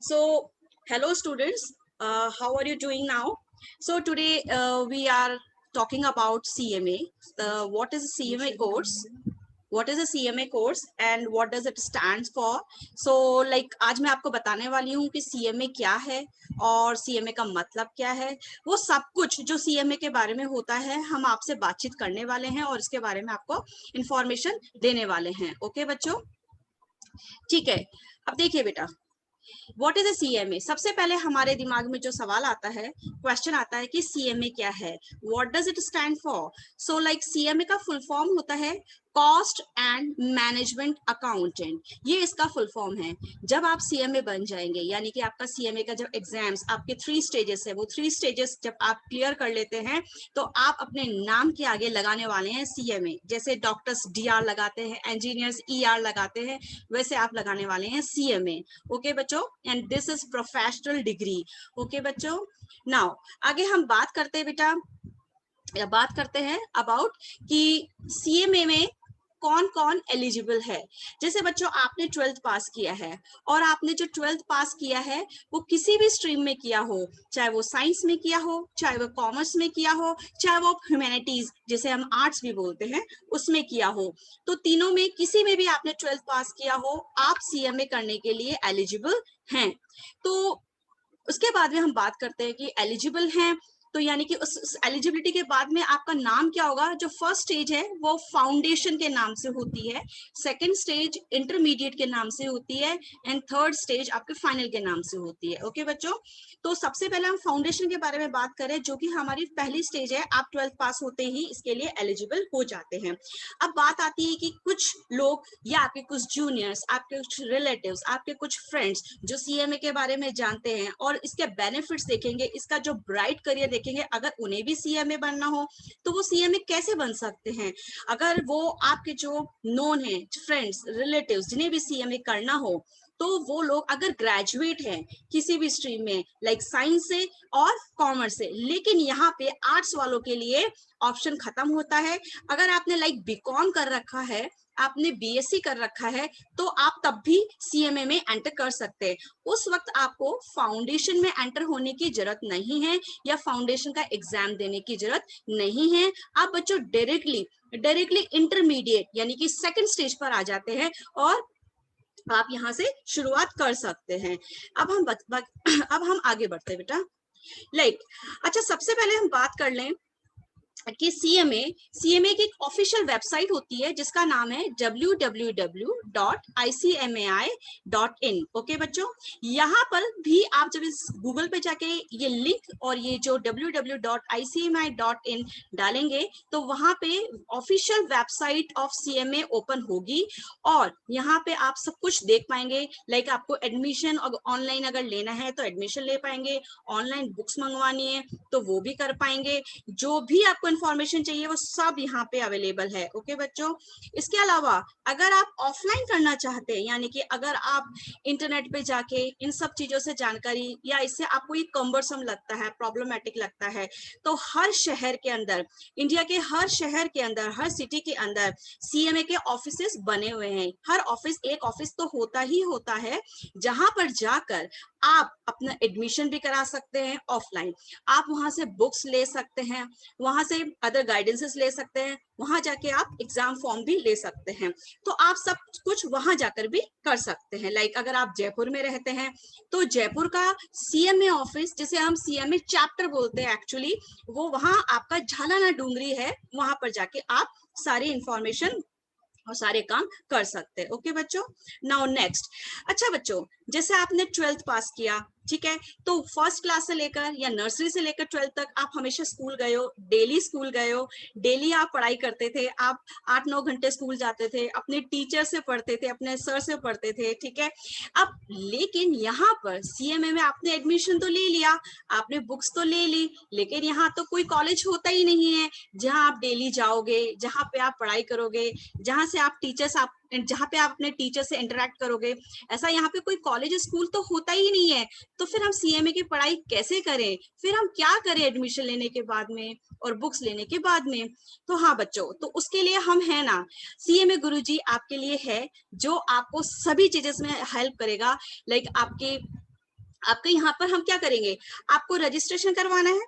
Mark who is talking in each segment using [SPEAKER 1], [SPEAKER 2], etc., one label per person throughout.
[SPEAKER 1] So, hello students, how are you doing now? So today we are talking about CMA. What is a CMA course? What is a CMA course and what does it stands for? So like आज मैं आपको बताने वाली हूँ कि CMA क्या है और CMA का मतलब क्या है। वो सब कुछ जो CMA के बारे में होता है हम आपसे बातचीत करने वाले हैं और इसके बारे में आपको इंफॉर्मेशन देने वाले हैं। ओके बच्चों, ठीक है। अब देखिए बेटा, व्हाट इज अ सीएमए। सबसे पहले हमारे दिमाग में जो सवाल आता है, क्वेश्चन आता है कि सीएमए क्या है, what does it stand for. So like CMA का फुल फॉर्म होता है कॉस्ट एंड मैनेजमेंट अकाउंटेंट, ये इसका फुल फॉर्म है। जब आप सीएमए बन जाएंगे, यानी कि आपका सीएमए का जब एग्जाम्स, आपके 3 स्टेजेस है, वो 3 स्टेजेस जब आप क्लियर कर लेते हैं तो आप अपने नाम के आगे लगाने वाले हैं सीएमए। जैसे डॉक्टर्स डीआर लगाते हैं, इंजीनियर्स ईआर लगाते हैं, वैसे आप लगाने वाले हैं सीएमए। ओके बच्चों, and this is professional degree. Okay बच्चों, नाउ आगे हम बात करते हैं बेटा, या बात करते हैं अबाउट कि सीएमए में कौन कौन एलिजिबल है। जैसे बच्चों आपने 12th पास किया है और आपने जो 12th पास किया है वो किसी भी स्ट्रीम में किया हो, चाहे वो साइंस में किया हो, चाहे वो कॉमर्स में किया हो, चाहे वो ह्यूमैनिटीज जिसे हम आर्ट्स भी बोलते हैं उसमें किया हो, तो तीनों में किसी में भी आपने 12th पास किया हो, आप सीएमए करने के लिए एलिजिबल हैं। तो उसके बाद में हम बात करते हैं कि एलिजिबल हैं, तो यानी कि उस एलिजिबिलिटी के बाद में आपका नाम क्या होगा। जो फर्स्ट स्टेज है वो फाउंडेशन के नाम से होती है, सेकंड स्टेज इंटरमीडिएट के नाम से होती है एंड थर्ड स्टेज आपके फाइनल के नाम से होती है। ओके बच्चों, तो सबसे पहले हम फाउंडेशन के बारे में बात करें, जो कि हमारी पहली स्टेज है। आप 12th पास होते ही इसके लिए एलिजिबल हो जाते हैं। अब बात आती है कि कुछ लोग या आपके कुछ जूनियर्स, आपके कुछ रिलेटिव्स, आपके कुछ फ्रेंड्स जो सीएमए के बारे में जानते हैं और इसके बेनिफिट्स देखेंगे, इसका जो ब्राइट करियर देखेंगे, अगर उन्हें भी सीएमए बनना हो तो वो सीएमए कैसे बन सकते हैं। अगर वो आपके जो नोन है, फ्रेंड्स, रिलेटिव्स, जिन्हें भी सीएमए करना हो, तो वो लोग अगर ग्रेजुएट हैं किसी भी स्ट्रीम में, लाइक साइंस से और कॉमर्स से, लेकिन यहाँ पे आर्ट्स वालों के लिए ऑप्शन खत्म होता है। अगर आपने लाइक बीकॉम कर रखा है, आपने बीएससी कर रखा है, तो आप तब भी सीएमए में एंटर कर सकते हैं। उस वक्त आपको फाउंडेशन में एंटर होने की जरूरत नहीं है या फाउंडेशन का एग्जाम देने की जरूरत नहीं है। आप बच्चों डायरेक्टली इंटरमीडिएट यानी कि सेकंड स्टेज पर आ जाते हैं और आप यहाँ से शुरुआत कर सकते हैं। अब हम आगे बढ़ते हैं बेटा, लाइक अच्छा सबसे पहले हम बात कर लें कि सीएमए की एक ऑफिशियल वेबसाइट होती है जिसका नाम है www.icmai.in। ओके बच्चों, यहाँ पर भी आप जब इस गूगल पे जाके ये लिंक और ये जो www.icmi.in डालेंगे तो वहां पे official website of CMA open होगी और यहाँ पे आप सब कुछ देख पाएंगे। लाइक आपको एडमिशन ऑनलाइन अगर लेना है तो एडमिशन ले पाएंगे, ऑनलाइन बुक्स मंगवानी है तो वो भी कर पाएंगे, जो भी आपको इंफॉर्मेशन चाहिए वो सब यहाँ पे अवेलेबल है। ओके बच्चों, इसके अलावा अगर आप ऑफलाइन करना चाहते हैं, यानी कि अगर आप इंटरनेट पे जाके इन सब चीजों से जानकारी, या इससे आपको ये कम्बरसम लगता है, प्रॉब्लमेटिक लगता है, तो हर शहर के अंदर, इंडिया के हर शहर के अंदर, हर सिटी के अंदर सीएमए के ऑफिसेस बने हुए हैं। हर ऑफिस, एक ऑफिस तो होता ही होता है जहां पर जाकर आप अपना एडमिशन भी करा सकते हैं ऑफलाइन, आप वहां से बुक्स ले सकते हैं, वहां से अदर गाइडेंसेस ले सकते हैं, वहां जाके आप एग्जाम फॉर्म भी ले सकते हैं। तो आप सब कुछ वहां जाकर भी कर सकते हैं। लाइक अगर आप जयपुर में रहते हैं तो जयपुर का सीएमए ऑफिस, जिसे हम सीएमए चैप्टर बोलते हैं एक्चुअली, वो वहां आपका झालाना डूंगरी है, वहां पर जाके आप सारी इंफॉर्मेशन और सारे काम कर सकते हैं। ओके बच्चों, नाउ नेक्स्ट। अच्छा बच्चों, जैसे आपने 12th पास किया, ठीक है, तो फर्स्ट क्लास से लेकर या नर्सरी से लेकर 12th तक आप हमेशा स्कूल गए हो, डेली स्कूल गए हो, डेली आप पढ़ाई करते थे, आप 8-9 घंटे स्कूल जाते थे, अपने टीचर से पढ़ते थे, अपने सर से पढ़ते थे, ठीक है। अब लेकिन यहाँ पर सीएमए में आपने एडमिशन तो ले लिया, आपने बुक्स तो ले ली, लेकिन यहाँ तो कोई कॉलेज होता ही नहीं है जहाँ आप डेली जाओगे, जहाँ पे आप पढ़ाई करोगे, जहाँ से आप जहाँ पे आप अपने टीचर से इंटरेक्ट करोगे। ऐसा यहाँ पे कोई कॉलेज स्कूल तो होता ही नहीं है। तो फिर हम सीएमए की पढ़ाई कैसे करें, फिर हम क्या करें एडमिशन लेने के बाद में और बुक्स लेने के बाद में। तो हाँ बच्चों, तो उसके लिए हम है ना, सीएमए गुरुजी आपके लिए है, जो आपको सभी चीजें में हेल्प करेगा। लाइक आपके आपके यहाँ पर हम क्या करेंगे, आपको रजिस्ट्रेशन करवाना है,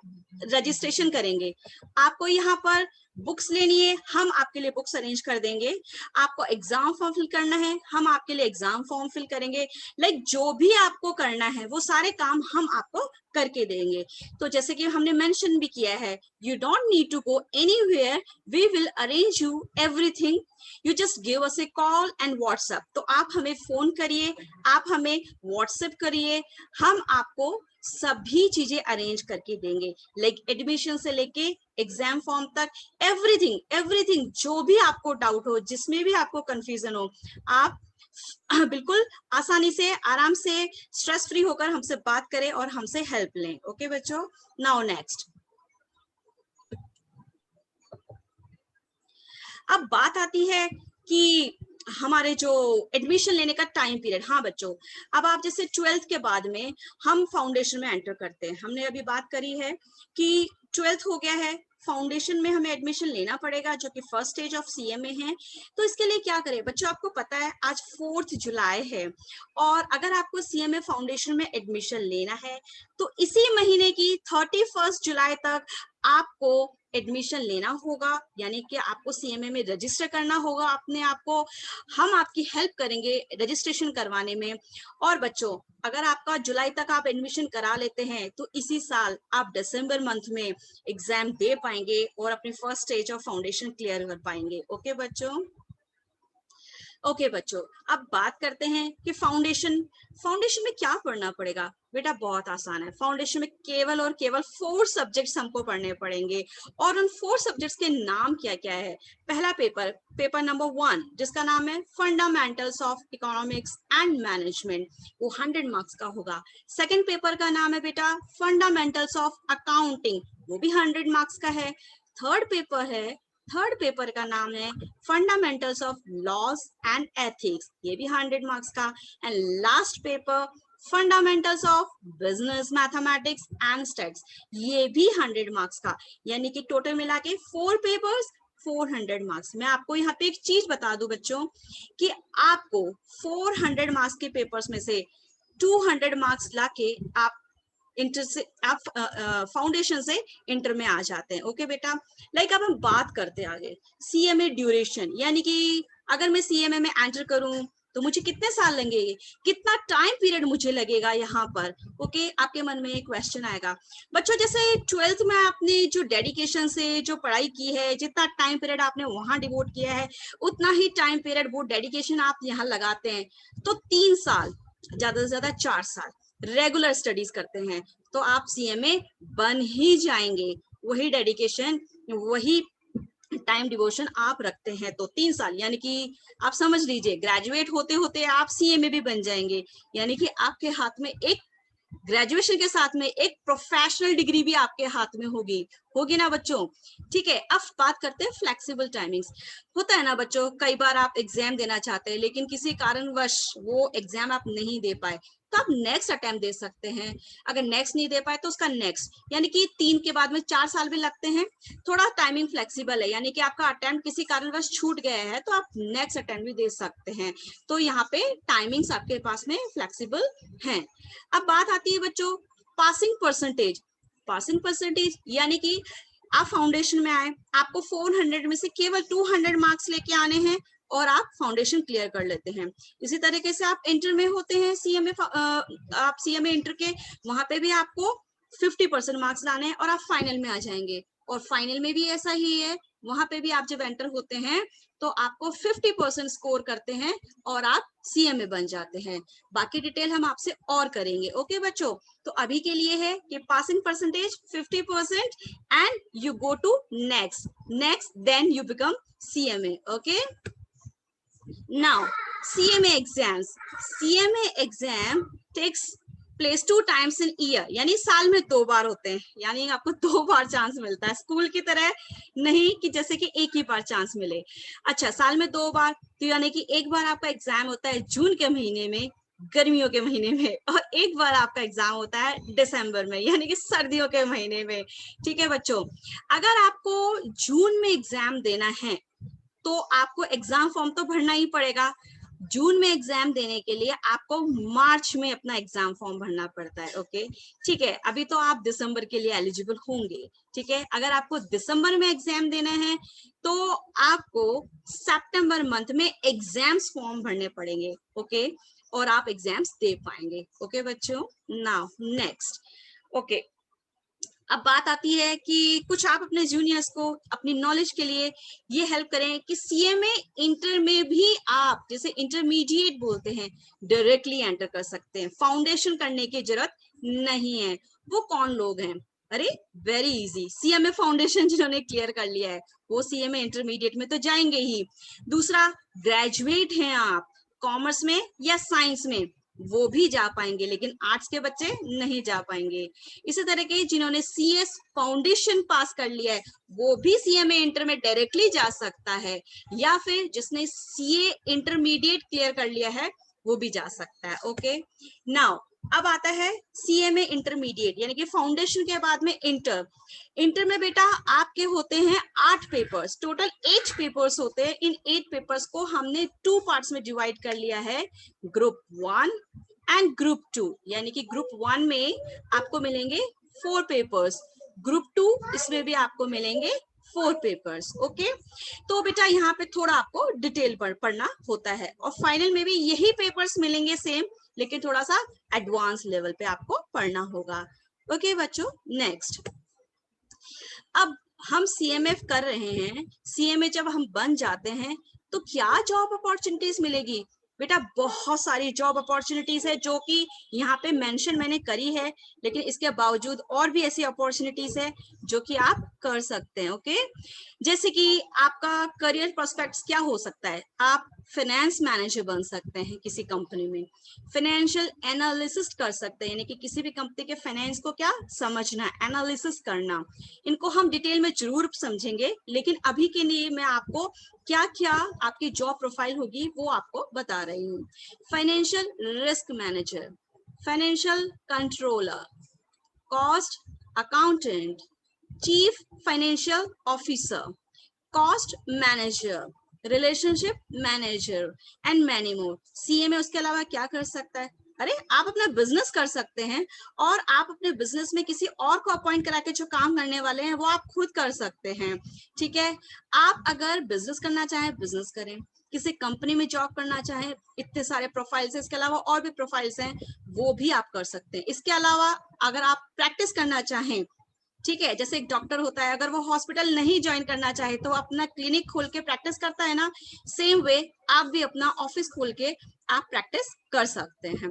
[SPEAKER 1] रजिस्ट्रेशन करेंगे। आपको यहाँ पर बुक्स लेनी है, हम आपके लिए बुक्स अरेंज कर देंगे। आपको एग्जाम फॉर्म फिल करना है, हम आपके लिए एग्जाम फॉर्म फिल करेंगे। लाइक जो भी आपको करना है वो सारे काम हम आपको करके देंगे। तो जैसे कि हमने मेंशन भी किया है, you don't need to go anywhere, we will arrange you everything, you just give us a call and WhatsApp. तो आप हमें फोन करिए, आप हमें व्हाट्सएप करिए, हम आपको सभी चीजें अरेंज करके देंगे। लाइक एडमिशन से लेके एग्जाम फॉर्म तक, एवरीथिंग एवरीथिंग, जो भी आपको डाउट हो, जिसमें भी आपको कंफ्यूजन हो, आप बिल्कुल आसानी से, आराम से, स्ट्रेस फ्री होकर हमसे बात करें और हमसे हेल्प लें। ओके बच्चों, नाउ नेक्स्ट। अब बात आती है कि हमारे जो एडमिशन लेने का टाइम पीरियड। हाँ बच्चों, अब आप जैसे 12th के बाद में हम फाउंडेशन में एंटर करते हैं। हमने अभी बात करी है कि 12th हो गया है, फाउंडेशन में हमें एडमिशन लेना पड़ेगा, जो कि फर्स्ट स्टेज ऑफ सीएमए है। तो इसके लिए क्या करें बच्चों, आपको पता है आज 4 जुलाई है, और अगर आपको सीएमए फाउंडेशन में एडमिशन लेना है तो इसी महीने की 31 जुलाई तक आपको एडमिशन लेना होगा, यानी कि आपको सीएमए में रजिस्टर करना होगा अपने आप को। हम आपकी हेल्प करेंगे रजिस्ट्रेशन करवाने में। और बच्चों, अगर आपका जुलाई तक आप एडमिशन करा लेते हैं तो इसी साल आप दिसंबर मंथ में एग्जाम दे पाएंगे और अपनी first stage of foundation clear कर पाएंगे। ओके बच्चों, ओके बच्चों, अब बात करते हैं कि फाउंडेशन में क्या पढ़ना पड़ेगा। बेटा बहुत आसान है, फाउंडेशन में केवल और केवल 4 सब्जेक्ट्स हमको पढ़ने पड़ेंगे, और उन 4 सब्जेक्ट्स के नाम क्या क्या है। पहला पेपर नंबर 1, जिसका नाम है fundamentals of economics and management, वो 100 मार्क्स का होगा। सेकेंड पेपर का नाम है बेटा फंडामेंटल्स ऑफ अकाउंटिंग, वो भी 100 मार्क्स का है। थर्ड पेपर का नाम है fundamentals of laws and ethics, ये भी 100 मार्क्स का। And last paper fundamentals of business mathematics and stats, ये भी 100 मार्क्स का। यानी कि टोटल मिला के 4 पेपर्स, 400 मार्क्स। मैं आपको यहाँ पे एक चीज बता दूं बच्चों कि आपको 400 मार्क्स के पेपर्स में से 200 मार्क्स लाके आप इंटर से, आप फाउंडेशन से इंटर में आ जाते हैं। ओके बेटा, लाइक अब हम बात करते हैं आगे सीएमए ड्यूरेशन, यानी कि अगर मैं सीएमए में एंटर करूं तो मुझे कितने साल लगेंगे, कितना टाइम पीरियड मुझे लगेगा यहाँ पर। ओके, आपके मन में एक क्वेश्चन आएगा बच्चों, जैसे 12th में आपने जो डेडिकेशन से जो पढ़ाई की है, जितना टाइम पीरियड आपने वहां डिवोट किया है, उतना ही टाइम पीरियड वो डेडिकेशन आप यहाँ लगाते हैं, तो 3 साल, ज्यादा से ज्यादा 4 साल रेगुलर स्टडीज करते हैं तो आप सीएमए बन ही जाएंगे। वही डेडिकेशन, वही टाइम डिवोशन आप रखते हैं तो 3 साल, यानी कि आप समझ लीजिए ग्रेजुएट होते होते आप सीएमए भी बन जाएंगे। यानी कि आपके हाथ में एक ग्रेजुएशन के साथ में एक प्रोफेशनल डिग्री भी आपके हाथ में होगी ना बच्चों। ठीक है, अब बात करते हैं फ्लेक्सिबल टाइमिंग्स। होता है ना बच्चों, कई बार आप एग्जाम देना चाहते हैं लेकिन किसी कारणवश वो एग्जाम आप नहीं दे पाए, तो आप नेक्स्ट अटेम्प्ट दे सकते हैं। अगर नेक्स्ट नहीं दे पाए तो उसका नेक्स्ट, यानी कि 3 के बाद में 4 साल भी लगते हैं। थोड़ा टाइमिंग फ्लेक्सिबल है, यानी कि आपका अटेम्प्ट किसी कारणवश छूट गया है तो आप नेक्स्ट अटेम्प्ट भी दे सकते हैं। तो यहाँ पे टाइमिंग्स आपके पास में फ्लेक्सिबल हैं। अब बात आती है बच्चों पासिंग परसेंटेज, यानी कि आप फाउंडेशन में आए, आपको 400 में से केवल 200 मार्क्स लेके आने हैं और आप फाउंडेशन क्लियर कर लेते हैं। इसी तरीके से आप इंटर में होते हैं, आप सीएमए इंटर के, वहां पे भी आपको 50% मार्क्स लाने हैं और आप फाइनल में आ जाएंगे। और फाइनल में भी ऐसा ही है, वहां पे भी आप जब एंटर होते हैं तो आपको 50% स्कोर करते हैं और आप सीएमए बन जाते हैं। बाकी डिटेल हम आपसे और करेंगे। ओके बच्चों, तो अभी के लिए है कि passing percentage 50% and you go to next then you become CMA. Okay, now CMA exam takes place 2 times in year, यानी साल में 2 बार होते हैं, यानी आपको 2 बार चांस मिलता है, स्कूल की तरह नहीं कि जैसे कि एक ही बार चांस मिले। अच्छा, साल में 2 बार, तो यानी कि एक बार आपका एग्जाम होता है जून के महीने में, गर्मियों के महीने में, और एक बार आपका एग्जाम होता है दिसंबर में, यानी कि सर्दियों के महीने में। ठीक है बच्चों, अगर आपको जून में एग्जाम देना है तो आपको एग्जाम फॉर्म तो भरना ही पड़ेगा। जून में एग्जाम देने के लिए आपको मार्च में अपना एग्जाम फॉर्म भरना पड़ता है। ओके, ठीक है। अभी तो आप दिसंबर के लिए एलिजिबल होंगे, ठीक है। अगर आपको दिसंबर में एग्जाम देना है तो आपको सितंबर मंथ में एग्जाम्स फॉर्म भरने पड़ेंगे। ओके, और आप एग्जाम्स दे पाएंगे। ओके बच्चों, नाउ नेक्स्ट। ओके, अब बात आती है कि कुछ आप अपने जूनियर्स को अपनी नॉलेज के लिए ये हेल्प करें कि सीएमए इंटर में भी आप जैसे इंटरमीडिएट बोलते हैं डायरेक्टली एंटर कर सकते हैं, फाउंडेशन करने की जरूरत नहीं है। वो कौन लोग हैं? अरे वेरी इजी, सीएमए फाउंडेशन जिन्होंने क्लियर कर लिया है वो सीएमए इंटरमीडिएट में तो जाएंगे ही। दूसरा, ग्रेजुएट हैं आप कॉमर्स में या साइंस में, वो भी जा पाएंगे, लेकिन आर्ट्स के बच्चे नहीं जा पाएंगे। इसी तरह के जिन्होंने सीएस फाउंडेशन पास कर लिया है वो भी सीएमए इंटर में डायरेक्टली जा सकता है, या फिर जिसने सीए इंटरमीडिएट क्लियर कर लिया है वो भी जा सकता है। ओके, नाउ अब आता है सीएमए इंटरमीडिएट, यानी कि फाउंडेशन के बाद में इंटर। इंटर में बेटा आपके होते हैं 8 पेपर्स, टोटल 8 पेपर्स होते हैं। इन 8 पेपर्स को हमने 2 पार्ट्स में डिवाइड कर लिया है, ग्रुप 1 एंड ग्रुप 2। यानी कि ग्रुप 1 में आपको मिलेंगे 4 पेपर्स, ग्रुप 2 इसमें भी आपको मिलेंगे 4 पेपर्स। ओके, तो बेटा यहाँ पे थोड़ा आपको डिटेल पढ़ना होता है, और फाइनल में भी यही पेपर्स मिलेंगे सेम, लेकिन थोड़ा सा एडवांस लेवल पे आपको पढ़ना होगा। ओके बच्चों, नेक्स्ट। अब हम सीएमएफ कर रहे हैं, सीएमए जब हम बन जाते हैं तो क्या जॉब अपॉर्चुनिटीज मिलेगी? बेटा बहुत सारी जॉब अपॉर्चुनिटीज है जो कि यहाँ पे मेंशन मैंने करी है, लेकिन इसके बावजूद और भी ऐसी अपॉर्चुनिटीज है जो कि आप कर सकते हैं। ओके, जैसे कि आपका करियर प्रोस्पेक्ट्स क्या हो सकता है? आप फाइनेंस मैनेजर बन सकते हैं किसी कंपनी में, फाइनेंशियल एनालिसिस कर सकते हैं, यानी कि किसी भी कंपनी के फाइनेंस को क्या समझना, एनालिसिस करना। इनको हम डिटेल में जरूर समझेंगे, लेकिन अभी के लिए मैं आपको क्या क्या आपकी जॉब प्रोफाइल होगी वो आपको बता रही हूँ। Financial risk manager, financial controller, cost accountant, chief financial officer, cost manager, relationship manager and many more. CMA उसके अलावा क्या कर सकता है? अरे आप अपना बिजनेस कर सकते हैं, और आप अपने बिजनेस में किसी और को अपॉइंट करा के जो काम करने वाले हैं वो आप खुद कर सकते हैं। ठीक है, आप अगर बिजनेस करना चाहें बिजनेस करें, किसी कंपनी में जॉब करना चाहें, इतने सारे प्रोफाइल्स हैं, इसके अलावा और भी प्रोफाइल्स हैं, वो भी आप कर सकते हैं। इसके अलावा अगर आप प्रैक्टिस करना चाहें, ठीक है, जैसे एक डॉक्टर होता है, अगर वो हॉस्पिटल नहीं ज्वाइन करना चाहे तो अपना क्लिनिक खोल के प्रैक्टिस करता है ना, सेम वे आप भी अपना ऑफिस खोल के आप प्रैक्टिस कर सकते हैं।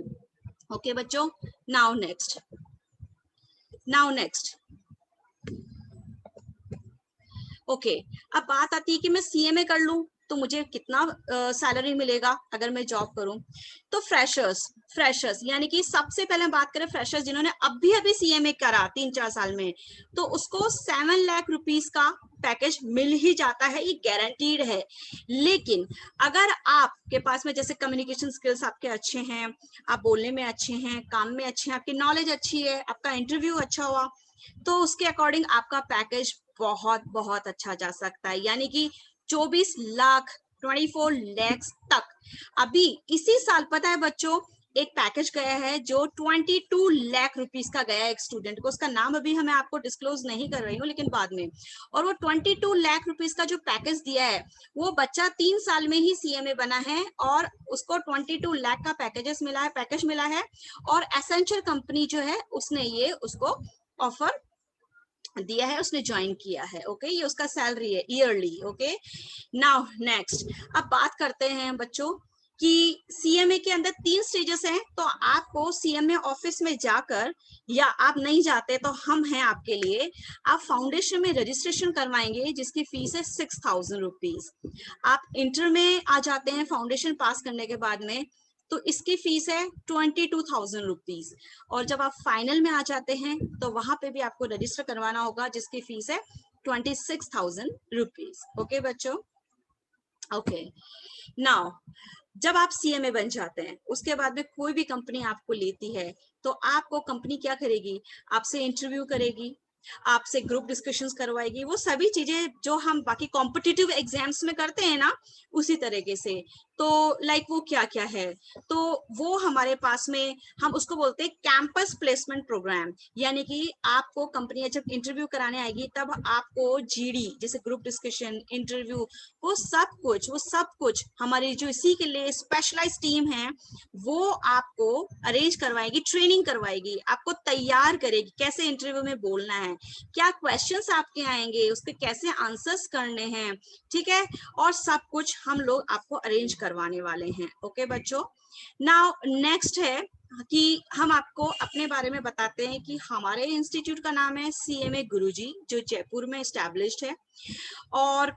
[SPEAKER 1] ओके बच्चों, now next, now next. Okay, अब बात आती है कि मैं सीएमए कर लूं तो मुझे कितना सैलरी मिलेगा अगर मैं जॉब करूं। तो फ्रेशर्स यानी कि सबसे पहले बात करें फ्रेशर्स जिन्होंने अभी अभी सीएमए करा 3-4 साल में, तो उसको 7 लाख रुपीस का पैकेज मिल ही जाता है, ये गारंटीड है। लेकिन अगर आपके पास में जैसे कम्युनिकेशन स्किल्स आपके अच्छे हैं, आप बोलने में अच्छे हैं, काम में अच्छे हैं, आपकी नॉलेज अच्छी है, आपका इंटरव्यू अच्छा हुआ, तो उसके अकॉर्डिंग आपका पैकेज बहुत बहुत अच्छा जा सकता है, यानी कि 24 लाख 24 लाख तक। अभी इसी साल पता है बच्चों एक पैकेज गया है जो 22 लाख रुपीस का गया है एक स्टूडेंट को, उसका नाम अभी मैं आपको डिस्क्लोज नहीं कर रही हूँ लेकिन बाद में। और वो 22 लाख रुपीस का जो पैकेज दिया है वो बच्चा 3 साल में ही सीएमए बना है, और उसको 22 लाख का पैकेज मिला है, और एसेंशियल कंपनी जो है उसने ये उसको ऑफर दिया है, उसने ज्वाइन किया है। ओके, ये उसका सैलरी है ईयरली। ओके, नाउ नेक्स्ट, अब बात करते हैं बच्चों कि सीएमए के अंदर 3 स्टेजेस हैं। तो आपको सीएमए ऑफिस में जाकर, या आप नहीं जाते तो हम हैं आपके लिए, आप फाउंडेशन में रजिस्ट्रेशन करवाएंगे जिसकी फीस है 6,000 रुपीज। आप इंटर में आ जाते हैं फाउंडेशन पास करने के बाद में, तो इसकी फीस है 22,000 रुपीज। और जब आप फाइनल में आ जाते हैं तो वहां पे भी आपको रजिस्टर करवाना होगा जिसकी फीस है 26,000 रुपीज। ओके बच्चों, ओके, नाउ जब आप सीएमए बन जाते हैं उसके बाद में कोई भी कंपनी आपको लेती है तो आपको कंपनी क्या करेगी? आपसे इंटरव्यू करेगी, आपसे ग्रुप डिस्कशंस करवाएगी, वो सभी चीजें जो हम बाकी कॉम्पिटिटिव एग्जाम्स में करते हैं ना, उसी तरीके से। तो लाइक वो क्या क्या है, तो वो हमारे पास में हम उसको बोलते हैं कैंपस प्लेसमेंट प्रोग्राम। यानी कि आपको कंपनी जब इंटरव्यू कराने आएगी तब आपको जीडी जैसे ग्रुप डिस्कशन इंटरव्यू वो सब कुछ हमारी जो इसी के लिए स्पेशलाइज टीम है वो आपको अरेंज करवाएगी, ट्रेनिंग करवाएगी, आपको तैयार करेगी कैसे इंटरव्यू में बोलना है, क्या क्वेश्चंस आपके आएंगे, उसके कैसे आंसर्स करने हैं, ठीक है, और सब कुछ हम लोग आपको अरेंज करवाने वाले हैं। ओके बच्चों, नाउ नेक्स्ट है कि हम आपको अपने बारे में बताते हैं कि हमारे इंस्टीट्यूट का नाम है सीएमए गुरुजी, जो जयपुर में एस्टैब्लिश्ड है। और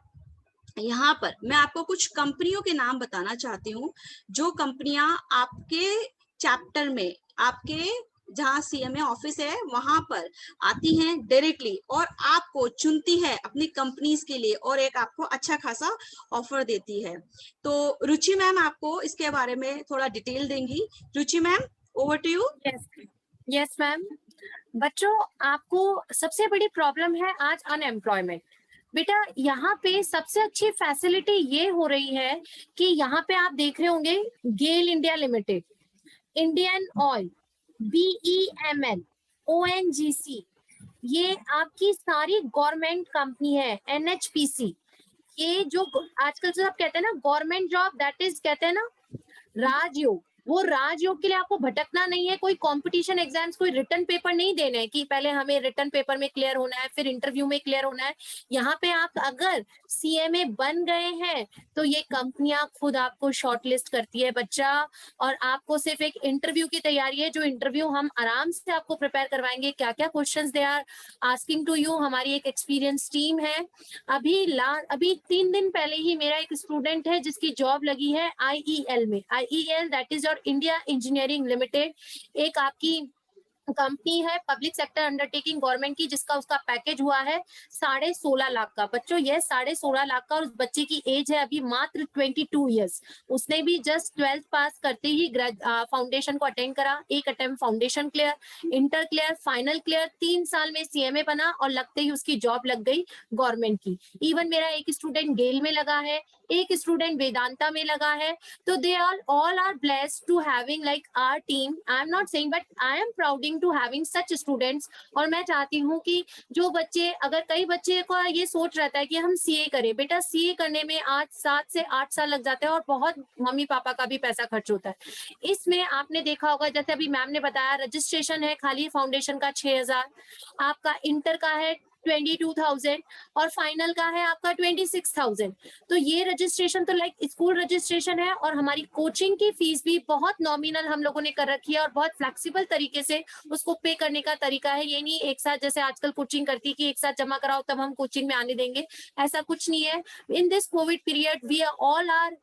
[SPEAKER 1] यहाँ पर मैं आपको कुछ कंपनियों के नाम बताना चाहती हूँ, जो कंपनियां आपके चैप्टर में, आपके जहाँ सीएमए ऑफिस है वहां पर आती हैं डायरेक्टली और आपको चुनती है अपनी कंपनीज के लिए और एक आपको अच्छा खासा ऑफर देती है। तो रुचि मैम आपको इसके बारे में थोड़ा डिटेल देंगी। Ruchi ma'am, over to you.
[SPEAKER 2] Yes ma'am. बच्चों, आपको सबसे बड़ी प्रॉब्लम है आज अनएम्प्लॉयमेंट। बेटा, यहाँ पे सबसे अच्छी फैसिलिटी ये हो रही है कि यहाँ पे आप देख रहे होंगे GAIL India limited, Indian oil, BEML, ONGC, ये आपकी सारी गवर्नमेंट कंपनी है, NHPC, ये जो आजकल जो आप कहते हैं ना गवर्नमेंट जॉब, दैट इज कहते हैं ना राजयोग, वो राजयोग के लिए आपको भटकना नहीं है, कोई कंपटीशन एग्जाम्स, कोई रिटर्न पेपर नहीं देने हैं कि पहले हमें रिटर्न पेपर में क्लियर होना है फिर इंटरव्यू में क्लियर होना है। यहाँ पे आप अगर सीएमए बन गए हैं तो ये कंपनियां खुद आपको शॉर्टलिस्ट करती है बच्चा, और आपको सिर्फ एक इंटरव्यू की तैयारी है, जो इंटरव्यू हम आराम से आपको प्रिपेयर करवाएंगे, क्या क्या questions they are asking to you. हमारी एक एक्सपीरियंस टीम है। अभी 3 दिन पहले ही मेरा एक स्टूडेंट है जिसकी जॉब लगी है IEL में। IEL दैट इज और इंडिया इंजीनियरिंग लिमिटेड, एक आपकी कंपनी है पब्लिक सेक्टर अंडरटेकिंग गवर्नमेंट की, जिसका उसका पैकेज हुआ है 16.5 लाख का। बच्चों, ये 16.5 लाख का, और उस बच्चे की एज है अभी मात्र 22 ईयर्स। उसने भी जस्ट 12th पास करते ही फाउंडेशन को अटेंड करा, एक attempt foundation clear, inter clear, final clear, 3 साल में सीएमए बना और लगते ही उसकी जॉब लग गई गवर्नमेंट की। इवन मेरा एक स्टूडेंट गेल में लगा है, एक स्टूडेंट वेदांता में लगा है। तो they are all are blessed to having like our team. I am not saying but I am prouding to having such students. और मैं चाहती हूँ कि जो बच्चे, अगर कई बच्चे को ये सोच रहता है कि हम सीए करें, बेटा सीए करने में आज 7 से 8 साल लग जाते हैं और बहुत मम्मी पापा का भी पैसा खर्च होता है। इसमें आपने देखा होगा, जैसे अभी मैम ने बताया, रजिस्ट्रेशन है खाली फाउंडेशन का 6,000, आपका इंटर का है 22,000 और फाइनल का है आपका 26,000। तो ये रजिस्ट्रेशन तो लाइक स्कूल रजिस्ट्रेशन है। और हमारी कोचिंग की फीस भी बहुत नॉमिनल हम लोगों ने कर रखी है और बहुत फ्लेक्सिबल तरीके से उसको पे करने का तरीका है। ये नहीं एक साथ जैसे आजकल कोचिंग करती कि एक साथ जमा कराओ तब हम कोचिंग में आने देंगे, ऐसा कुछ नहीं है। In this Covid period we are all are,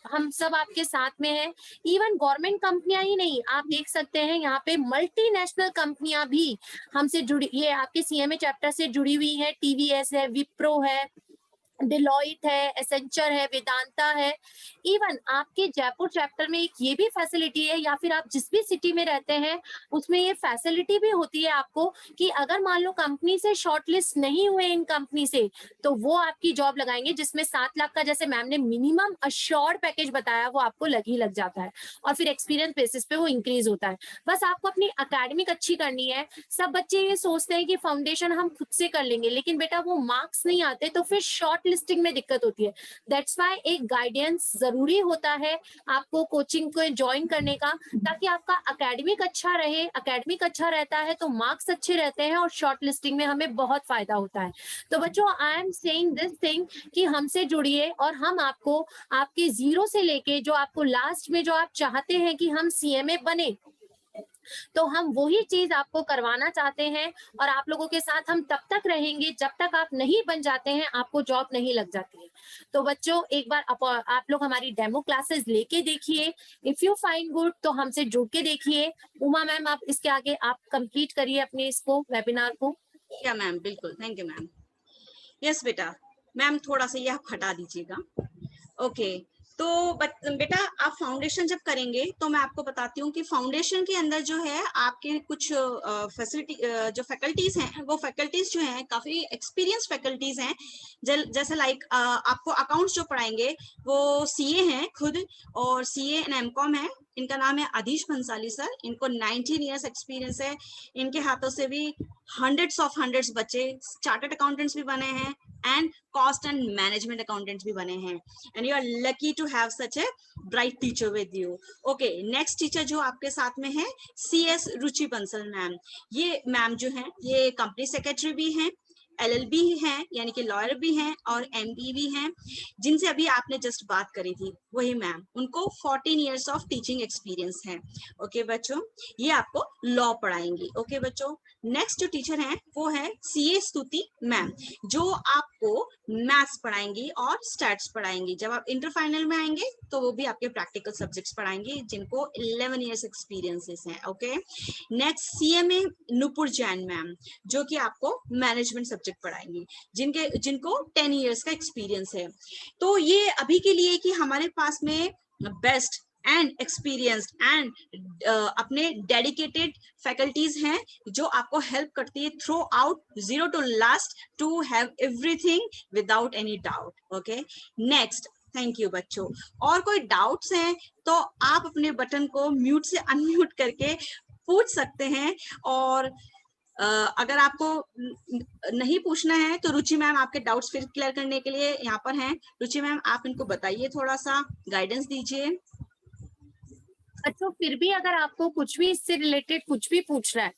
[SPEAKER 2] हम सब आपके साथ में हैं। इवन गवर्नमेंट कंपनियां ही नहीं, आप देख सकते हैं यहाँ पे मल्टीनेशनल कंपनियां भी हमसे जुड़ी, ये आपके सीएमए चैप्टर से जुड़ी हुई है। टीवीएस है, विप्रो है, डिलॉइट है, एसेंचर है, वेदांता है। इवन आपके जयपुर चैप्टर में एक ये भी फैसिलिटी है, या फिर आप जिस भी सिटी में रहते हैं उसमें ये फैसिलिटी भी होती है आपको कि अगर मान लो कंपनी से शॉर्टलिस्ट नहीं हुए इन कंपनी से, तो वो आपकी जॉब लगाएंगे, जिसमें 7 लाख का जैसे मैम ने मिनिमम अश्योर्ड पैकेज बताया वो आपको लग जाता है, और फिर एक्सपीरियंस बेसिस पे वो इंक्रीज होता है। बस आपको अपनी अकेडमिक अच्छी करनी है। सब बच्चे ये सोचते हैं कि फाउंडेशन हम खुद से कर लेंगे, लेकिन बेटा वो मार्क्स नहीं आते तो फिर शॉर्ट लिस्टिंग में दिक्कत होती है। दैट्स व्हाई एक गाइडेंस जरूरी होता है आपको कोचिंग को ज्वाइन करने का, ताकि आपका एकेडमिक अच्छा रहे। एकेडमिक अच्छा रहता है तो मार्क्स अच्छे रहते हैं और शॉर्ट लिस्टिंग में हमें बहुत फायदा होता है। तो बच्चों, I am saying this thing कि हमसे जुड़िए और हम आपको आपके जीरो से लेके जो आपको लास्ट में जो आप चाहते हैं कि हम सीएमए बने, तो हम वही चीज आपको करवाना चाहते हैं। और आप लोगों के साथ हम तब तक रहेंगे जब तक आप नहीं बन जाते हैं, आपको जॉब नहीं लग जाती है। तो बच्चों, एक बार आप लोग हमारी डेमो क्लासेस लेके देखिए। इफ यू फाइंड गुड तो हमसे जुड़ के देखिए। उमा मैम, आप इसके आगे आप कंप्लीट करिए अपने इसको वेबिनार को।
[SPEAKER 1] या मैम, बिल्कुल, थैंक यू मैम। यस बेटा, मैम थोड़ा सा ये आप हटा दीजिएगा। ओके, तो बेटा आप फाउंडेशन जब करेंगे तो मैं आपको बताती हूँ कि फाउंडेशन के अंदर जो है आपके कुछ फैसिलिटी जो फैकल्टीज हैं वो फैकल्टीज जो हैं काफी एक्सपीरियंस फैकल्टीज हैं। जैसे लाइक आपको अकाउंट्स जो पढ़ाएंगे वो सीए हैं खुद, और सीए एंड एमकॉम है। इनका नाम है अधीश भंसाली सर। इनको 19 इयर्स एक्सपीरियंस है। इनके हाथों से भी हंड्रेड्स बच्चे चार्टर्ड अकाउंटेंट्स भी बने हैं and cost and management accountants भी बने हैं। And you are lucky to have such a bright teacher with you. Okay, next teacher जो आपके साथ में है CS रुचि बंसल मैम। ये मैम जो है ये कंपनी सेक्रेटरी भी हैं, LLB हैं यानी कि लॉयर भी हैं, और MB भी हैं। जिनसे अभी आपने जस्ट बात करी थी वही मैम, उनको 14 इयर्स ऑफ टीचिंग एक्सपीरियंस है। ओके बच्चों, ये आपको लॉ पढ़ाएंगी। ओके बच्चों, नेक्स्ट जो टीचर हैं वो है CA स्तुति मैम, जो आपको मैथ्स पढ़ाएंगी और स्टैट्स पढ़ाएंगी। जब आप इंटर फाइनल में आएंगे तो वो भी आपके प्रैक्टिकल सब्जेक्ट्स पढ़ाएंगी, जिनको 11 इयर्स एक्सपीरियंसेस हैं। Okay, next CMA Nupur Jain ma'am, जो कि आपको मैनेजमेंट सब्जेक्ट पढ़ाएंगी, जिनको 10 इयर्स का एक्सपीरियंस है। तो ये अभी के लिए कि हमारे पास में बेस्ट एंड एक्सपीरियंस्ड एंड अपने डेडिकेटेड फैकल्टीज हैं जो आपको हेल्प करती है throughout zero to last to have everything without any doubt. Okay, next, thank you बच्चों। और कोई डाउट्स हैं तो आप अपने बटन को म्यूट से अनम्यूट करके पूछ सकते हैं, और अगर आपको नहीं पूछना है तो रुचि मैम आपके डाउट्स फिर क्लियर करने के लिए यहाँ पर हैं। रुचि मैम, आप इनको बताइए, थोड़ा सा गाइडेंस दीजिए।
[SPEAKER 2] बच्चों फिर भी अगर आपको कुछ भी इससे रिलेटेड कुछ भी पूछ रहा है,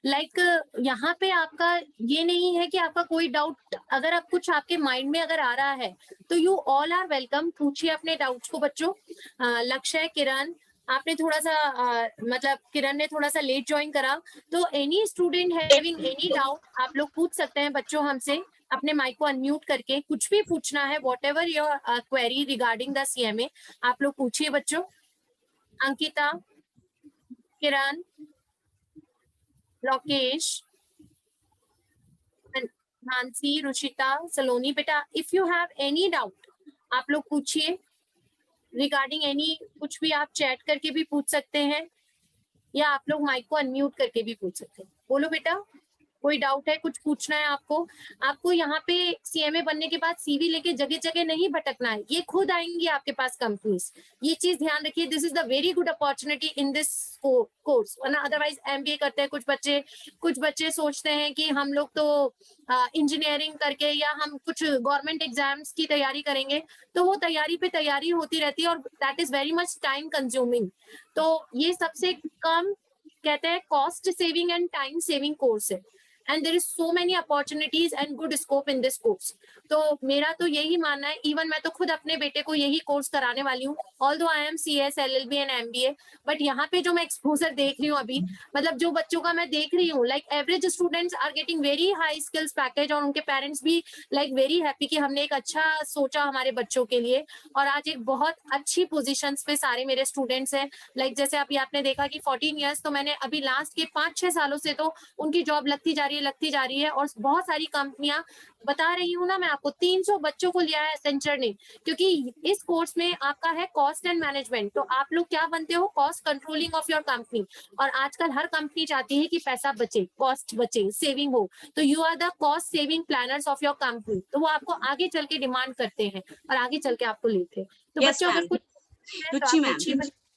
[SPEAKER 2] लाइक यहाँ पे आपका ये नहीं है कि आपका कोई डाउट, अगर आप कुछ आपके माइंड में अगर आ रहा है तो यू ऑल आर वेलकम, पूछिए अपने डाउट्स को बच्चों। लक्ष्य, किरण, आपने थोड़ा सा मतलब किरण ने थोड़ा सा लेट ज्वाइन करा, तो any student having any doubt आप लोग पूछ सकते हैं बच्चों हमसे, अपने माइक को अनम्यूट करके कुछ भी पूछना है, what ever your query regarding the CMA आप लोग पूछिए बच्चों। अंकिता, किरण, लोकेश, नांसी, रुचिता, सलोनी, बेटा if you have any doubt आप लोग पूछिए रिगार्डिंग एनी, कुछ भी आप चैट करके भी पूछ सकते हैं या आप लोग माइक को अनम्यूट करके भी पूछ सकते हैं। बोलो बेटा, कोई डाउट है, कुछ पूछना है आपको? आपको यहाँ पे CMA बनने के बाद CV लेके जगह जगह नहीं भटकना है, ये खुद आएंगी आपके पास कंपनीज। ये चीज ध्यान रखिए, this is the very good opportunity in this course. वरना अदरवाइज MBA करते हैं कुछ बच्चे सोचते हैं कि हम लोग तो इंजीनियरिंग करके या हम कुछ गवर्नमेंट एग्जाम्स की तैयारी करेंगे, तो वो तैयारी पे तैयारी होती रहती है और that is very much time consuming. तो ये सबसे कम कहते हैं cost saving and time saving course है, and there is so many opportunities and good scope in this course. तो मेरा तो यही मानना है, इवन मैं तो खुद अपने बेटे को यही कोर्स कराने वाली हूँ, although I am CS LLB and MBA, but यहाँ पे जो मैं एक्सपोजर देख रही हूँ अभी, मतलब जो बच्चों का मैं देख रही हूँ, like average students are getting very high skills package, और उनके पेरेंट्स भी लाइक वेरी हैप्पी कि हमने एक अच्छा सोचा हमारे बच्चों के लिए, और आज एक बहुत अच्छी पोजिशन पे सारे मेरे स्टूडेंट्स हैं। लाइक जैसे अभी आपने देखा कि 14 ईयर्स, तो मैंने अभी लास्ट के 5-6 सालों से तो उनकी जॉब लगती जा रही है, और बहुत सारी कंपनियां, बता रही हूँ ना मैं आपको, 300 बच्चों को लिया है एसेंचर ने, क्योंकि इस कोर्स में आपका है कॉस्ट एंड मैनेजमेंट। तो आप लोग क्या बनते हो? Cost controlling of your company. और आजकल हर कंपनी चाहती है कि पैसा बचे, कॉस्ट बचे, सेविंग हो, तो you are the cost saving planners of your company. तो वो आपको आगे चल के डिमांड करते हैं और आगे चल के आपको लेते हैं। तो
[SPEAKER 1] Yes,
[SPEAKER 2] बच्चों अगर
[SPEAKER 1] ma'am.
[SPEAKER 2] कुछ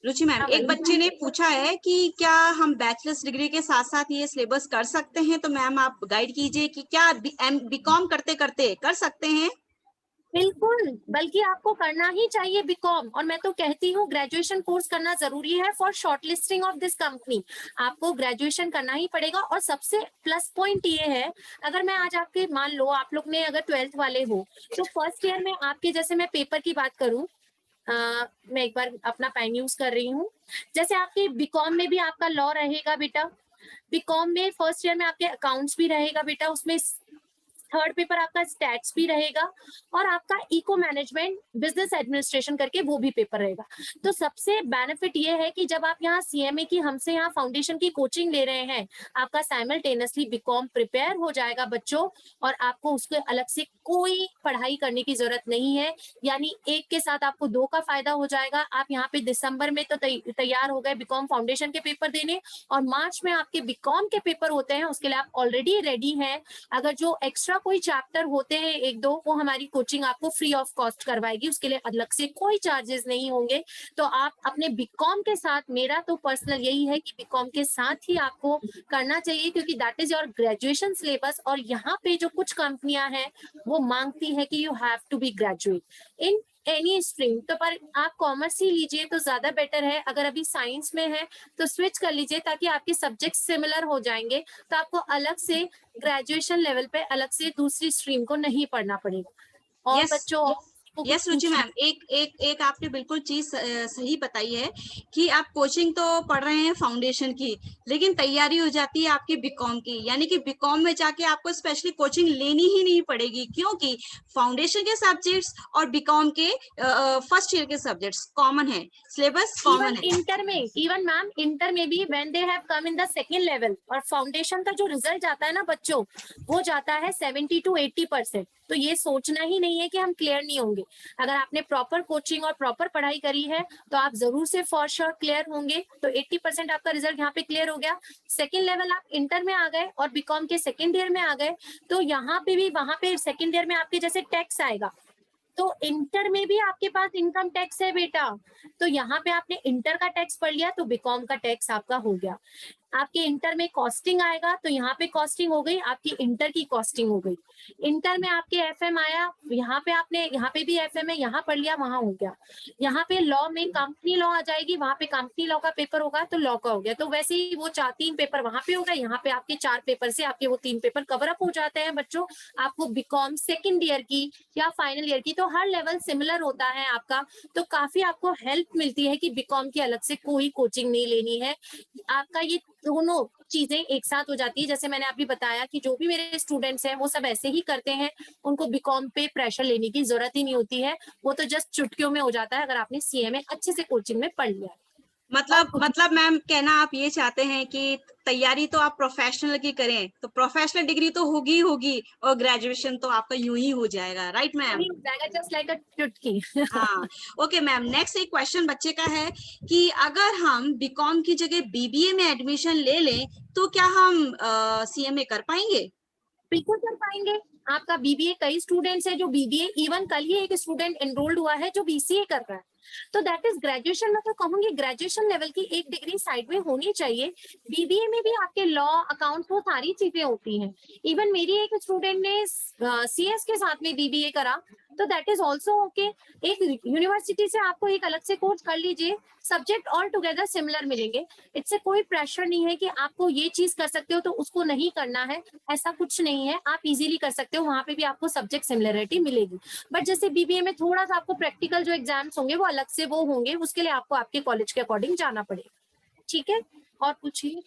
[SPEAKER 1] रुचि मैम,
[SPEAKER 2] हाँ,
[SPEAKER 1] एक बच्चे ने पूछा है कि क्या हम बैचलर्स डिग्री के साथ साथ ये सिलेबस कर सकते हैं? तो मैम आप गाइड कीजिए कि क्या BCom करते करते कर सकते हैं?
[SPEAKER 2] बिल्कुल, बल्कि आपको करना ही चाहिए बीकॉम, और मैं तो कहती हूँ ग्रेजुएशन कोर्स करना जरूरी है for shortlisting of this company. आपको ग्रेजुएशन करना ही पड़ेगा, और सबसे प्लस पॉइंट ये है, अगर मैं आज आपके, मान लो आप लोग ने अगर 12th वाले हो, तो फर्स्ट ईयर में आपके, जैसे मैं पेपर की बात करूँ, मैं एक बार अपना पेन यूज कर रही हूँ, जैसे आपके बीकॉम में भी आपका लॉ रहेगा बेटा, बीकॉम में फर्स्ट ईयर में आपके अकाउंट्स भी रहेगा बेटा, उसमें थर्ड पेपर आपका स्टैट्स भी रहेगा और आपका इको मैनेजमेंट बिजनेस एडमिनिस्ट्रेशन करके वो भी पेपर रहेगा। तो सबसे बेनिफिट ये है कि जब आप यहाँ सीएमए की हमसे यहाँ फाउंडेशन की कोचिंग ले रहे हैं, आपका साइमल्टेनियसली बीकॉम प्रिपेयर हो जाएगा बच्चों, और आपको उसके अलग से कोई पढ़ाई करने की जरूरत नहीं है। यानी एक के साथ आपको दो का फायदा हो जाएगा। आप यहाँ पे दिसंबर में तो तैयार हो गए बीकॉम फाउंडेशन के पेपर देने, और मार्च में आपके बीकॉम के पेपर होते हैं, उसके लिए आप ऑलरेडी रेडी हैं। अगर जो एक्स्ट्रा कोई चैप्टर होते हैं एक दो, वो हमारी कोचिंग आपको फ्री ऑफ कॉस्ट करवाएगी, उसके लिए अलग से कोई चार्जेस नहीं होंगे। तो आप अपने बीकॉम के साथ, मेरा तो पर्सनल यही है कि बीकॉम के साथ ही आपको करना चाहिए, क्योंकि that is your graduation syllabus. और यहाँ पे जो कुछ कंपनियां हैं वो मांगती है कि you have to be graduate in any stream. तो पर आप कॉमर्स ही लीजिए तो ज्यादा बेटर है। अगर अभी साइंस में है तो स्विच कर लीजिए, ताकि आपके सब्जेक्ट सिमिलर हो जाएंगे, तो आपको अलग से ग्रेजुएशन लेवल पे अलग से दूसरी स्ट्रीम को नहीं पढ़ना पड़ेगा। और
[SPEAKER 1] यस
[SPEAKER 2] बच्चों
[SPEAKER 1] यस रुचि मैम, एक आपने बिल्कुल चीज सही बताई है कि आप कोचिंग तो पढ़ रहे हैं फाउंडेशन की, लेकिन तैयारी हो जाती है आपकी बीकॉम की। यानी कि बीकॉम में जाके आपको स्पेशली कोचिंग लेनी ही नहीं पड़ेगी, क्योंकि फाउंडेशन के सब्जेक्ट्स और बीकॉम के फर्स्ट ईयर के सब्जेक्ट्स कॉमन है, सिलेबस कॉमन है।
[SPEAKER 2] इंटर में, इवन मैम इंटर में भी when they have come in the second level, और फाउंडेशन का जो रिजल्ट जाता है ना बच्चों, वो जाता है 70 to 80%। तो ये सोचना ही नहीं है कि हम क्लियर नहीं होंगे। अगर आपने प्रॉपर कोचिंग और प्रॉपर पढ़ाई करी है तो आप जरूर से फॉर श्योर क्लियर होंगे। तो 80% आपका रिजल्ट यहाँ पे क्लियर हो गया। सेकेंड लेवल आप इंटर में आ गए और बीकॉम के सेकेंड ईयर में आ गए, तो यहाँ पे भी, वहां पे सेकेंड ईयर में आपके जैसे टैक्स आएगा, तो इंटर में भी आपके पास इनकम टैक्स है बेटा। तो यहाँ पे आपने इंटर का टैक्स पढ़ लिया तो बीकॉम का टैक्स आपका हो गया। आपके इंटर में कॉस्टिंग आएगा तो यहाँ पे कॉस्टिंग हो गई, आपकी इंटर की कॉस्टिंग हो गई। इंटर में आपके एफएम आया, यहाँ पे आपने, यहाँ पे भी एफएम है, यहाँ पढ़ लिया, वहां हो गया। यहाँ पे लॉ में कंपनी लॉ आ जाएगी, वहां पे कंपनी लॉ का पेपर होगा तो लॉ का हो गया। तो वैसे ही वो 4-3 पेपर वहां पे होगा, यहाँ पे आपके 4 पेपर से आपके वो 3 पेपर कवर अप हो जाते हैं बच्चों। आपको बीकॉम सेकेंड ईयर की या फाइनल ईयर की, तो हर लेवल सिमिलर होता है आपका, तो काफी आपको हेल्प मिलती है कि बीकॉम की अलग से कोई कोचिंग नहीं लेनी है। आपका ये दोनों चीजें एक साथ हो जाती है। जैसे मैंने अभी बताया कि जो भी मेरे स्टूडेंट्स हैं वो सब ऐसे ही करते हैं, उनको बीकॉम पे प्रेशर लेने की जरूरत ही नहीं होती है, वो तो जस्ट चुटकियों में हो जाता है अगर आपने सीएमए अच्छे से कोचिंग में पढ़ लिया।
[SPEAKER 1] मतलब मैम कहना आप ये चाहते हैं कि तैयारी तो आप प्रोफेशनल की करें तो प्रोफेशनल डिग्री तो होगी ही होगी, और ग्रेजुएशन तो आपका यूं ही हो जाएगा, राइट मैम?
[SPEAKER 2] जस्ट लाइक अ चुटकी।
[SPEAKER 1] हाँ, ओके मैम। नेक्स्ट एक क्वेश्चन बच्चे का है कि अगर हम बीकॉम की जगह बीबीए में एडमिशन ले लें तो क्या हम सीएमए कर पाएंगे?
[SPEAKER 2] बिल्कुल कर पाएंगे। आपका बीबीए, कई स्टूडेंट्स है जो बीबीए, इवन कल ही एक स्टूडेंट एनरोल्ड हुआ है जो बीसीए कर रहा है। तो दैट इज ग्रेजुएशन में, तो कहूंगी ग्रेजुएशन लेवल की एक डिग्री साइड में होनी चाहिए। बीबीए में भी आपके लॉ, अकाउंट, वो सारी चीजें होती हैं। इवन मेरी एक स्टूडेंट ने सीएस के साथ में बीबीए करा, तो दैट इज ऑल्सो ओके। एक यूनिवर्सिटी से आपको एक अलग से कोर्स कर लीजिए, सब्जेक्ट ऑल टुगेदर सिमिलर मिलेंगे। इससे कोई प्रेशर नहीं है कि आपको ये चीज कर सकते हो तो उसको नहीं करना है, ऐसा कुछ नहीं है। आप इजीली कर सकते हो, वहां पे भी आपको सब्जेक्ट सिमिलरिटी मिलेगी। बट जैसे बीबीए में थोड़ा सा आपको प्रैक्टिकल जो एग्जाम्स होंगे वो अलग से वो होंगे, उसके लिए आपको आपके कॉलेज के अकॉर्डिंग जाना पड़ेगा। ठीक है, और पूछिए।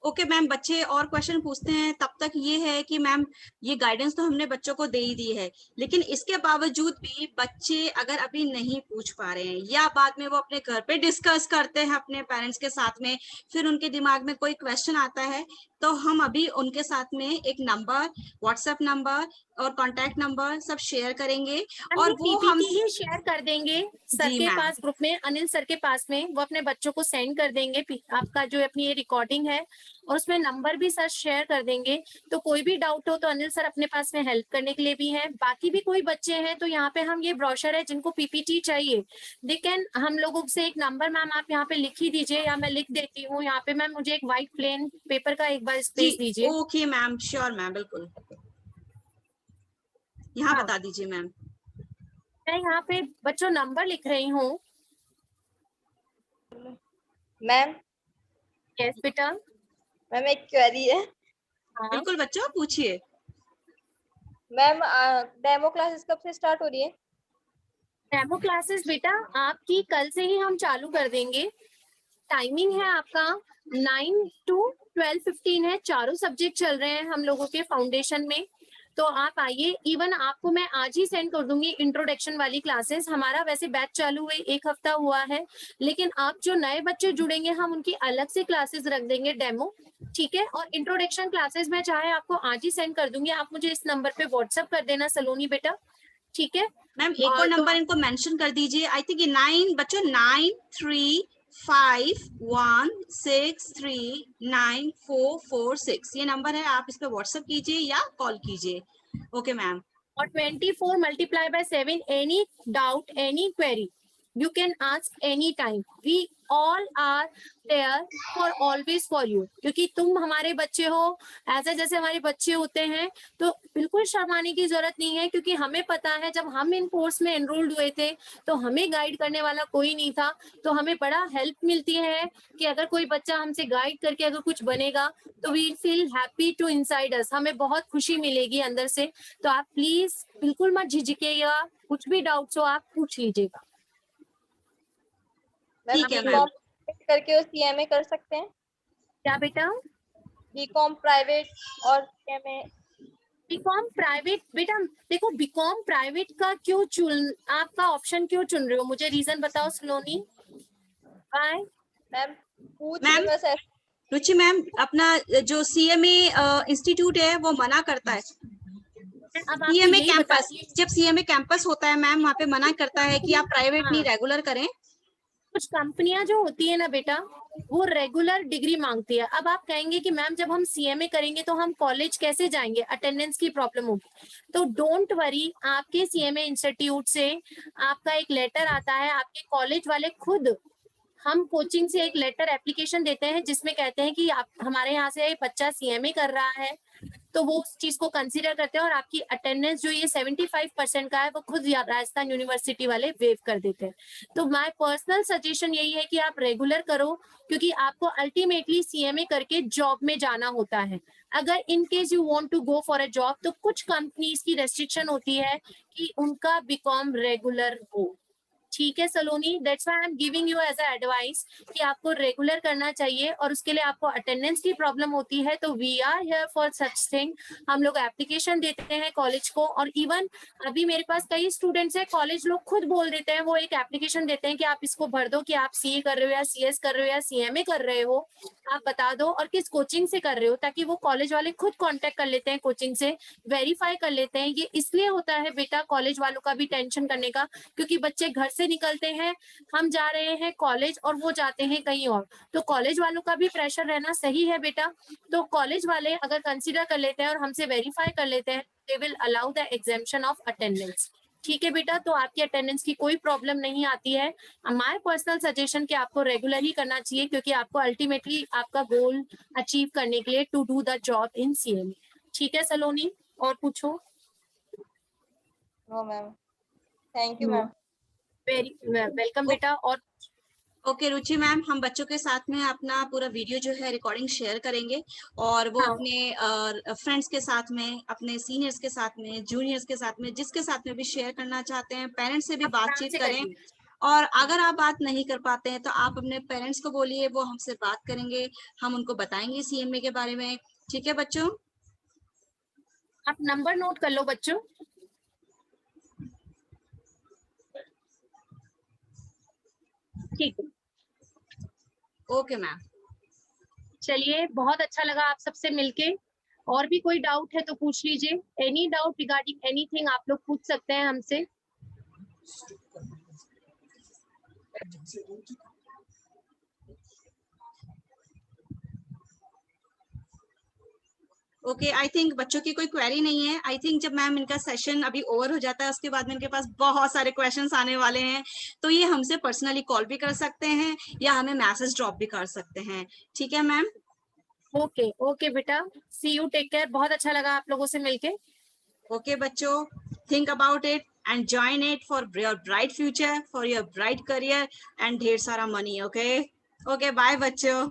[SPEAKER 1] ओके मैम, बच्चे और क्वेश्चन पूछते हैं। तब तक ये है कि मैम ये गाइडेंस तो हमने बच्चों को दे ही दी है, लेकिन इसके बावजूद भी बच्चे अगर अभी नहीं पूछ पा रहे हैं या बाद में वो अपने घर पे डिस्कस करते हैं अपने पेरेंट्स के साथ में, फिर उनके दिमाग में कोई क्वेश्चन आता है, तो हम अभी उनके साथ में एक नंबर, व्हाट्सएप नंबर और कॉन्टैक्ट नंबर सब शेयर करेंगे और वो हम
[SPEAKER 2] ही शेयर कर देंगे सर
[SPEAKER 1] जी
[SPEAKER 2] के
[SPEAKER 1] मैम।
[SPEAKER 2] पास, ग्रुप में, अनिल सर के पास में, वो अपने बच्चों को सेंड कर देंगे आपका जो अपनी ये रिकॉर्डिंग है, और उसमें नंबर भी सर शेयर कर देंगे। तो कोई भी डाउट हो तो अनिल सर अपने पास में हेल्प करने के लिए भी हैं। बाकी भी कोई बच्चे हैं तो यहाँ पे हम ये ब्रोशर है, जिनको पीपीटी चाहिए दे कैन, हम लोगों से एक नंबर, मैम आप यहाँ पे लिख ही दीजिए या मैं लिख देती हूँ यहाँ पे। मैम मुझे एक व्हाइट प्लेन पेपर का एक बार स्पेस दीजिए।
[SPEAKER 1] ओके मैम, श्योर मैम, बिल्कुल यहाँ
[SPEAKER 2] हाँ,
[SPEAKER 1] बता दीजिए मैम।
[SPEAKER 2] मैं यहाँ पे बच्चों नंबर लिख रही हूँ।
[SPEAKER 3] मैम
[SPEAKER 2] यस बेटा।
[SPEAKER 3] मैम एक क्वेरी है।
[SPEAKER 2] हाँ
[SPEAKER 1] बिल्कुल बच्चों पूछिए।
[SPEAKER 3] मैम डेमो क्लासेस कब से स्टार्ट हो रही है?
[SPEAKER 2] डेमो क्लासेस बेटा आपकी कल से ही हम चालू कर देंगे। टाइमिंग है आपका 9 to 12:15 है। चारों सब्जेक्ट चल रहे हैं हम लोगों के फाउंडेशन में। तो आप आइए, इवन आपको मैं आज ही सेंड कर दूंगी इंट्रोडक्शन वाली क्लासेस। हमारा वैसे बैच चालू हुए 1 हफ्ता हुआ है, लेकिन आप जो नए बच्चे जुड़ेंगे हम उनकी अलग से क्लासेस रख देंगे डेमो, ठीक है। और इंट्रोडक्शन क्लासेस में चाहे आपको आज ही सेंड कर दूंगी, आप मुझे इस नंबर पे व्हाट्सएप कर देना सलोनी बेटा, ठीक है।
[SPEAKER 1] मैम एक और नंबर इनको मेंशन कर दीजिए। आई थिंक ये 9 बच्चों 9351639446 ये नंबर है, आप इस पे व्हाट्सएप कीजिए या कॉल कीजिए। Okay ma'am.
[SPEAKER 2] और 24 multiplied by 7, any doubt, any query, you can ask any time. We all are there for always for you. क्योंकि तुम हमारे बच्चे हो, ऐसे जैसे हमारे बच्चे होते हैं, तो बिल्कुल शर्माने की जरूरत नहीं है। क्योंकि हमें पता है जब हम इन कोर्स में एनरोल्ड हुए थे तो हमें गाइड करने वाला कोई नहीं था, तो हमें बड़ा हेल्प मिलती है कि अगर कोई बच्चा हमसे गाइड करके अगर कुछ बनेगा तो we feel happy to inside us, हमें बहुत खुशी मिलेगी अंदर से। तो आप प्लीज बिल्कुल मत झिझकिएगा, कुछ भी डाउट्स हो आप पूछ लीजिएगा।
[SPEAKER 3] मैम
[SPEAKER 1] ठीक है मैम।
[SPEAKER 3] बीकॉम करके वो सीएमए कर सकते हैं?
[SPEAKER 2] क्या बेटा?
[SPEAKER 3] बीकॉम प्राइवेट और सीएमए?
[SPEAKER 2] बीकॉम प्राइवेट बेटा देखो, बीकॉम प्राइवेट का क्यों आपका ऑप्शन क्यों चुन रहे हो, मुझे रीजन बताओ सलोनी। बाय
[SPEAKER 3] मैम पूछ
[SPEAKER 1] मैम,
[SPEAKER 3] रही बस ऐसे।
[SPEAKER 1] रुचि मैम, अपना जो सीएमए इंस्टीट्यूट है वो मना करता है।
[SPEAKER 2] अब आपको
[SPEAKER 1] सीएमए
[SPEAKER 2] यही
[SPEAKER 1] कैंपस,
[SPEAKER 2] बताइए,
[SPEAKER 1] जब सीएमए कैंपस होता है मैम, वहाँ पे मना करता है कि आप प्राइवेट नहीं रेगुलर करें।
[SPEAKER 2] कुछ कंपनियां जो होती है ना बेटा वो रेगुलर डिग्री मांगती है। अब आप कहेंगे कि मैम जब हम सीएमए करेंगे तो हम कॉलेज कैसे जाएंगे, अटेंडेंस की प्रॉब्लम होगी। तो डोंट वरी, आपके सीएमए इंस्टीट्यूट से आपका एक लेटर आता है, आपके कॉलेज वाले खुद, हम कोचिंग से एक लेटर एप्लीकेशन देते हैं जिसमें कहते हैं कि आप हमारे यहाँ से बच्चा सीएमए कर रहा है, तो वो उस चीज को कंसीडर करते हैं और आपकी अटेंडेंस जो ये 75% का है वो खुद राजस्थान यूनिवर्सिटी वाले वेव कर देते हैं। तो माय पर्सनल सजेशन यही है कि आप रेगुलर करो, क्योंकि आपको अल्टीमेटली सीएमए करके जॉब में जाना होता है। अगर in case you want to go for a job तो कुछ कंपनीज की रेस्ट्रिक्शन होती है कि उनका बीकॉम रेगुलर हो, ठीक है Saloni. That's why I am giving you as a advice कि आपको रेगुलर करना चाहिए, और उसके लिए आपको अटेंडेंस की प्रॉब्लम होती है तो we are here for such thing. हम लोग एप्लीकेशन देते हैं कॉलेज को, और इवन अभी मेरे पास कई स्टूडेंट्स हैं, कॉलेज लोग खुद बोल देते हैं, वो एक एप्लीकेशन देते हैं कि आप इसको भर दो कि आप सीए कर रहे हो या सीएस कर रहे हो या सीएमए कर रहे हो, आप बता दो और किस कोचिंग से कर रहे हो, ताकि वो कॉलेज वाले खुद कॉन्टेक्ट कर लेते हैं कोचिंग से, वेरीफाई कर लेते हैं। ये इसलिए होता है बेटा कॉलेज वालों का भी टेंशन करने का, क्योंकि बच्चे घर से निकलते हैं, हम जा रहे हैं कॉलेज और वो जाते हैं कहीं और, तो कॉलेज वालों का भी प्रेशर रहना सही है बेटा। तो कॉलेज वाले अगर कंसीडर कर लेते हैं और हमसे वेरीफाई कर लेते हैं, they will allow the exemption of attendance, ठीक है बेटा। तो आपकी अटेंडेंस की कोई प्रॉब्लम नहीं आती है। हमारे पर्सनल सजेशन कि आपको रेगुलर ही करना चाहिए, क्योंकि आपको अल्टीमेटली आपका गोल अचीव करने के लिए to do the job in CMA, ठीक है सलोनी। और पूछो।
[SPEAKER 3] No ma'am, thank you ma'am.
[SPEAKER 2] Very welcome बेटा। और
[SPEAKER 1] ओके रुचि मैम, हम बच्चों के साथ में अपना पूरा वीडियो जो है रिकॉर्डिंग शेयर करेंगे, और वो
[SPEAKER 2] हाँ।
[SPEAKER 1] अपने फ्रेंड्स के साथ में, अपने सीनियर्स के साथ में, जूनियर्स के साथ में, जिसके साथ में भी शेयर करना चाहते हैं, पेरेंट्स से भी
[SPEAKER 2] आप आराम
[SPEAKER 1] बातचीत
[SPEAKER 2] से
[SPEAKER 1] करें।
[SPEAKER 2] करिए।
[SPEAKER 1] और अगर आप बात नहीं कर पाते हैं तो आप अपने पेरेंट्स को बोलिए, वो हमसे बात करेंगे, हम उनको बताएंगे सीएमए के बारे में। ठीक है बच्चों?
[SPEAKER 2] आप नंबर नोट कर लो बच्चों। ठीक है,
[SPEAKER 1] ओके मैम।
[SPEAKER 2] चलिए बहुत अच्छा लगा आप सबसे मिलके। और भी कोई डाउट है तो पूछ लीजिए, एनी डाउट रिगार्डिंग एनीथिंग आप लोग पूछ सकते हैं हमसे।
[SPEAKER 1] ओके, आई थिंक बच्चों की कोई क्वेरी नहीं है। आई थिंक जब मैम इनका सेशन अभी ओवर हो जाता है उसके बाद में इनके पास बहुत सारे क्वेश्चंस आने वाले हैं, तो ये हमसे पर्सनली कॉल भी कर सकते हैं या हमें मैसेज ड्रॉप भी कर सकते हैं। ठीक है मैम?
[SPEAKER 2] ओके ओके बेटा, सी यू, टेक केयर। बहुत अच्छा लगा आप लोगों से मिलके।
[SPEAKER 1] ओके बच्चों, think about it and join it for your bright future, for your bright career and ढेर सारा मनी। ओके ओके, बाय बच्चों।